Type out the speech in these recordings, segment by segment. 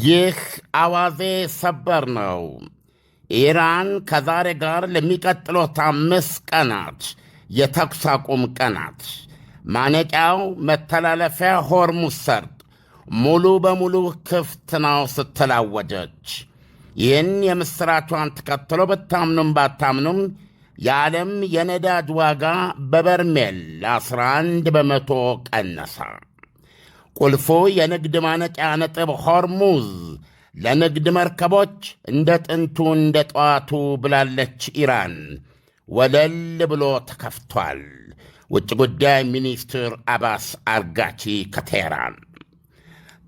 ይህ አዋዜ ሰበር ነው። ኢራን ከዛሬ ጋር ለሚቀጥሉት 5 ቀናት የተኩስ አቁም ቀናት ማነቂያው መተላለፊያ ሆርሙዝ ሰርጥ ሙሉ በሙሉ ክፍት ነው ስትላወጀች። ይህን የምሥራቿን ተከትሎ ብታምኑም ባታምኑም የዓለም የነዳጅ ዋጋ በበርሜል 11 በመቶ ቀነሰ። ቁልፉ የንግድ ማነቂያ ነጥብ ሆርሙዝ ለንግድ መርከቦች እንደ ጥንቱ እንደ ጠዋቱ ብላለች ኢራን ወለል ብሎ ተከፍቷል። ውጭ ጉዳይ ሚኒስትር አባስ አርጋቺ ከቴህራን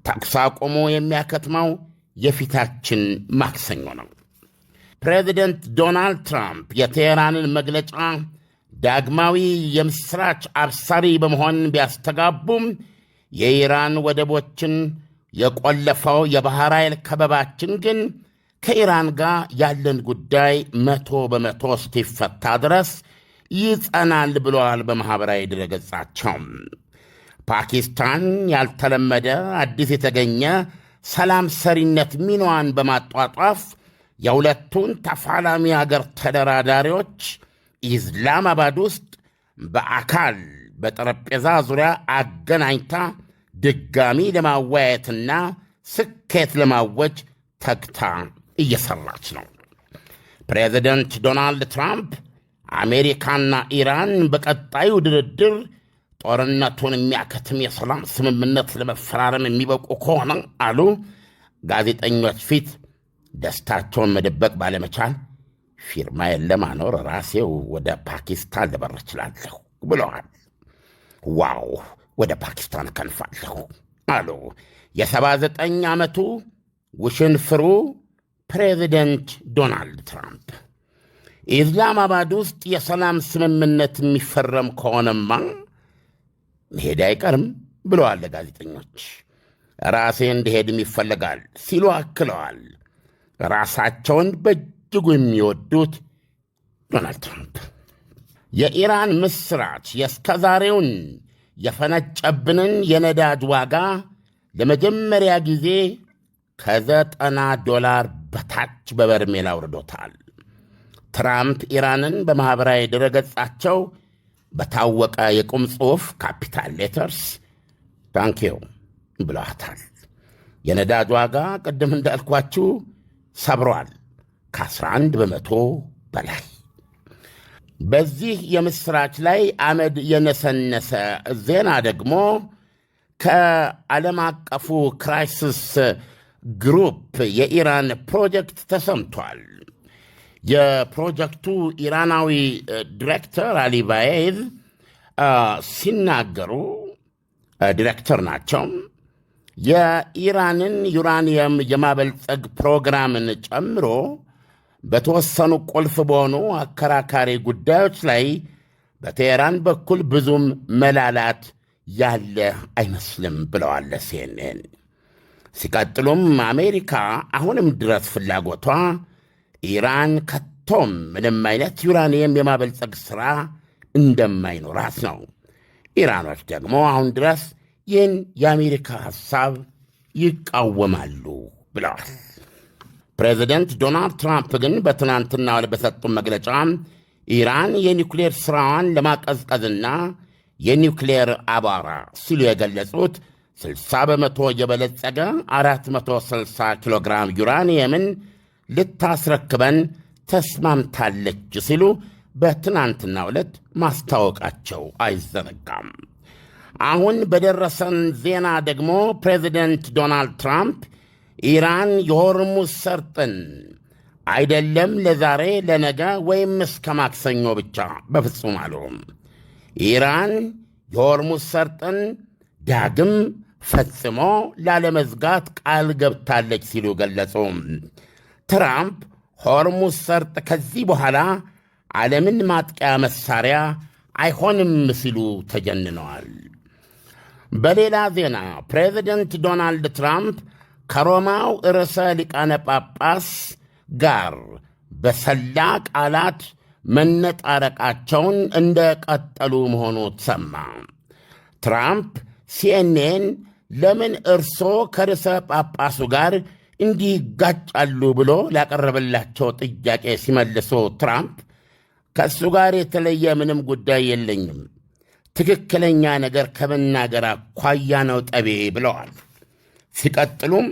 ተኩስ አቁሙ የሚያከትመው የፊታችን ማክሰኞ ነው። ፕሬዚደንት ዶናልድ ትራምፕ የቴህራንን መግለጫ ዳግማዊ የምሥራች አብሳሪ በመሆን ቢያስተጋቡም የኢራን ወደቦችን የቆለፈው የባሕር ኃይል ከበባችን ግን ከኢራን ጋር ያለን ጉዳይ 100% እስኪፈታ ድረስ ይጸናል ብለዋል በማኅበራዊ ድረገጻቸው። ፓኪስታን ያልተለመደ አዲስ የተገኘ ሰላም ሰሪነት ሚናዋን በማጧጧፍ የሁለቱን ተፋላሚ አገር ተደራዳሪዎች ኢስላማባድ ውስጥ በአካል በጠረጴዛ ዙሪያ አገናኝታ ድጋሚ ለማወያየትና ስኬት ለማወጅ ተግታ እየሠራች ነው። ፕሬዚደንት ዶናልድ ትራምፕ አሜሪካና ኢራን በቀጣዩ ድርድር ጦርነቱን የሚያከትም የሰላም ስምምነት ለመፈራረም የሚበቁ ከሆነ አሉ ጋዜጠኞች ፊት ደስታቸውን መደበቅ ባለመቻል ፊርማዬን ለማኖር ራሴው ወደ ፓኪስታን ልበር እችላለሁ ብለዋል። ዋው ወደ ፓኪስታን ከንፋለሁ አሉ የ79 ዓመቱ ውሽንፍሩ ፕሬዚደንት ዶናልድ ትራምፕ። ኢስላማባድ ውስጥ የሰላም ስምምነት የሚፈረም ከሆነማ መሄድ አይቀርም ብለዋል ለጋዜጠኞች። ራሴ እንድሄድም ይፈልጋል ሲሉ አክለዋል። ራሳቸውን በእጅጉ የሚወዱት ዶናልድ ትራምፕ የኢራን ምስራች የእስከዛሬውን የፈነጨብንን የነዳጅ ዋጋ ለመጀመሪያ ጊዜ $90 በታች በበርሜል አውርዶታል። ትራምፕ ኢራንን በማኅበራዊ ድረገጻቸው በታወቀ የቁም ጽሑፍ ካፒታል ሌተርስ ታንኪው ብለዋታል። የነዳጅ ዋጋ ቅድም እንዳልኳችሁ ሰብሯል ከ11 በመቶ በላይ። በዚህ የምሥራች ላይ አመድ የነሰነሰ ዜና ደግሞ ከዓለም አቀፉ ክራይሲስ ግሩፕ የኢራን ፕሮጀክት ተሰምቷል። የፕሮጀክቱ ኢራናዊ ዲሬክተር አሊ ባዬዝ ሲናገሩ ዲሬክተር ናቸው። የኢራንን ዩራኒየም የማበልጸግ ፕሮግራምን ጨምሮ በተወሰኑ ቁልፍ በሆኑ አከራካሪ ጉዳዮች ላይ በቴህራን በኩል ብዙም መላላት ያለ አይመስልም ብለዋል ሲኤንኤን። ሲቀጥሉም አሜሪካ አሁንም ድረስ ፍላጎቷ ኢራን ከቶም ምንም አይነት ዩራኒየም የማበልጸግ ሥራ እንደማይኖራት ነው። ኢራኖች ደግሞ አሁን ድረስ ይህን የአሜሪካ ሐሳብ ይቃወማሉ ብለዋል። ፕሬዚደንት ዶናልድ ትራምፕ ግን በትናንትናው ዕለት በሰጡት መግለጫ ኢራን የኒውክሌር ሥራዋን ለማቀዝቀዝና የኒውክሌር አቧራ ሲሉ የገለጹት 60 በመቶ የበለጸገ 460 ኪሎ ግራም ዩራኒየምን ልታስረክበን ተስማምታለች ሲሉ በትናንትናው ዕለት ማስታወቃቸው አይዘነጋም። አሁን በደረሰን ዜና ደግሞ ፕሬዚደንት ዶናልድ ትራምፕ ኢራን የሆርሙዝ ሰርጥን አይደለም ለዛሬ ለነገ ወይም እስከ ማክሰኞ ብቻ በፍጹም አሉ። ኢራን የሆርሙዝ ሰርጥን ዳግም ፈጽሞ ላለመዝጋት ቃል ገብታለች ሲሉ ገለጹ። ትራምፕ ሆርሙዝ ሰርጥ ከዚህ በኋላ ዓለምን ማጥቂያ መሳሪያ አይሆንም ሲሉ ተጀንነዋል። በሌላ ዜና ፕሬዚደንት ዶናልድ ትራምፕ ከሮማው ርዕሰ ሊቃነ ጳጳስ ጋር በሰላ ቃላት መነጣረቃቸውን እንደቀጠሉ መሆኑ ተሰማ። ትራምፕ ሲኤንኤን ለምን እርሶ ከርዕሰ ጳጳሱ ጋር እንዲህ ይጋጫሉ ብሎ ላቀረበላቸው ጥያቄ ሲመልሱ ትራምፕ ከእሱ ጋር የተለየ ምንም ጉዳይ የለኝም፣ ትክክለኛ ነገር ከመናገር አኳያ ነው ጠቤ ብለዋል። ሲቀጥሉም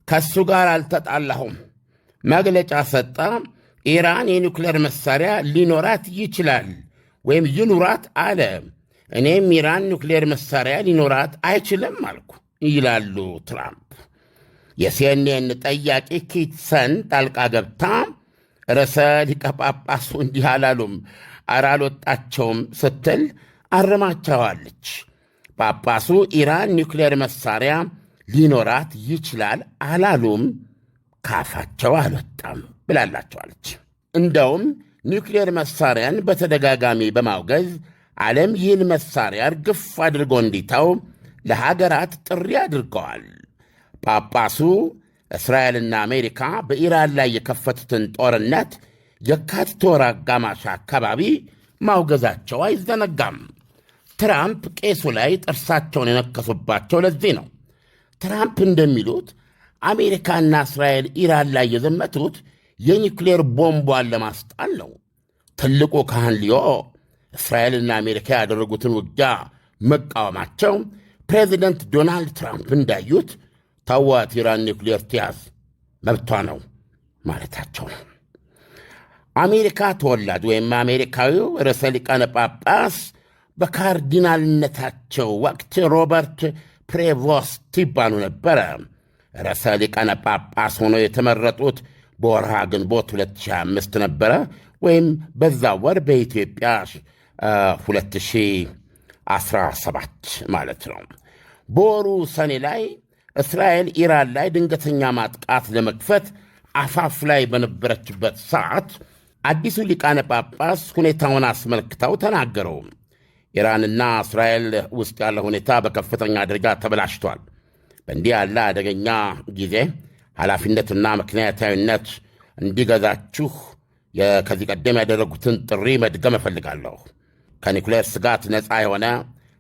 ከእሱ ጋር አልተጣላሁም፣ መግለጫ ሰጠ። ኢራን የኒውክሌር መሳሪያ ሊኖራት ይችላል ወይም ይኑራት አለ። እኔም ኢራን ኒውክሌር መሳሪያ ሊኖራት አይችልም አልኩ ይላሉ ትራምፕ። የሲኤንኤን ጠያቂ ኪትሰን ጣልቃ ገብታ ርዕሰ ሊቀ ጳጳሱ እንዲህ አላሉም፣ ኧረ አልወጣቸውም ስትል አርማቸዋለች። ጳጳሱ ኢራን ኒውክሌር መሳሪያ ሊኖራት ይችላል አላሉም፣ ካፋቸው አልወጣም ብላላቸዋለች። እንደውም ኒውክሌር መሳሪያን በተደጋጋሚ በማውገዝ ዓለም ይህን መሳሪያ እርግፍ አድርጎ እንዲተው ለሀገራት ጥሪ አድርገዋል። ጳጳሱ እስራኤልና አሜሪካ በኢራን ላይ የከፈቱትን ጦርነት የካቲት ወር አጋማሽ አካባቢ ማውገዛቸው አይዘነጋም። ትራምፕ ቄሱ ላይ ጥርሳቸውን የነከሱባቸው ለዚህ ነው። ትራምፕ እንደሚሉት አሜሪካና እስራኤል ኢራን ላይ የዘመቱት የኒውክሌር ቦምቧን ለማስጣል ነው። ትልቁ ካህን ሊዮ እስራኤልና አሜሪካ ያደረጉትን ውጊያ መቃወማቸው ፕሬዚደንት ዶናልድ ትራምፕ እንዳዩት ተዋት ኢራን ኒውክሌር ትያዝ መብቷ ነው ማለታቸው ነው። አሜሪካ ተወላጅ ወይም አሜሪካዊው ርዕሰ ሊቃነ ጳጳስ በካርዲናልነታቸው ወቅት ሮበርት ፕሬቮስት ይባሉ ነበረ። ርዕሰ ሊቃነ ጳጳስ ሆነው የተመረጡት በወርሃ ግንቦት 2025 ነበረ፣ ወይም በዛ ወር በኢትዮጵያ 2017 ማለት ነው። በወሩ ሰኔ ላይ እስራኤል ኢራን ላይ ድንገተኛ ማጥቃት ለመክፈት አፋፍ ላይ በነበረችበት ሰዓት አዲሱ ሊቃነ ጳጳስ ሁኔታውን አስመልክተው ተናገሩ። ኢራንና እስራኤል ውስጥ ያለ ሁኔታ በከፍተኛ ደረጃ ተበላሽቷል። በእንዲህ ያለ አደገኛ ጊዜ ኃላፊነትና ምክንያታዊነት እንዲገዛችሁ ከዚህ ቀደም ያደረጉትን ጥሪ መድገም እፈልጋለሁ። ከኒውክሌር ስጋት ነፃ የሆነ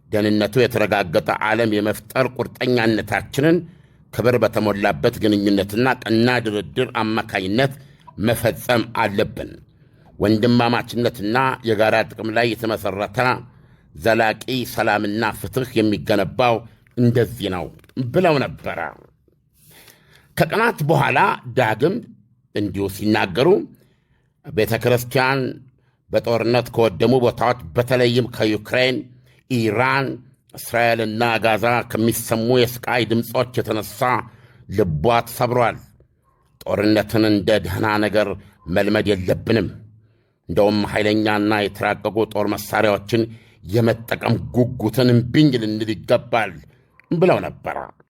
ደህንነቱ የተረጋገጠ ዓለም የመፍጠር ቁርጠኛነታችንን ክብር በተሞላበት ግንኙነትና ቀና ድርድር አማካኝነት መፈጸም አለብን። ወንድማማችነትና የጋራ ጥቅም ላይ የተመሠረተ ዘላቂ ሰላምና ፍትሕ የሚገነባው እንደዚህ ነው ብለው ነበረ። ከቀናት በኋላ ዳግም እንዲሁ ሲናገሩ ቤተ ክርስቲያን በጦርነት ከወደሙ ቦታዎች በተለይም ከዩክሬን፣ ኢራን፣ እስራኤልና ጋዛ ከሚሰሙ የስቃይ ድምፆች የተነሳ ልቧ ተሰብሯል። ጦርነትን እንደ ደህና ነገር መልመድ የለብንም። እንደውም ኃይለኛና የተራቀቁ ጦር መሣሪያዎችን የመጠቀም ጉጉትን እምቢኝ ልንል ይገባል ብለው ነበረ።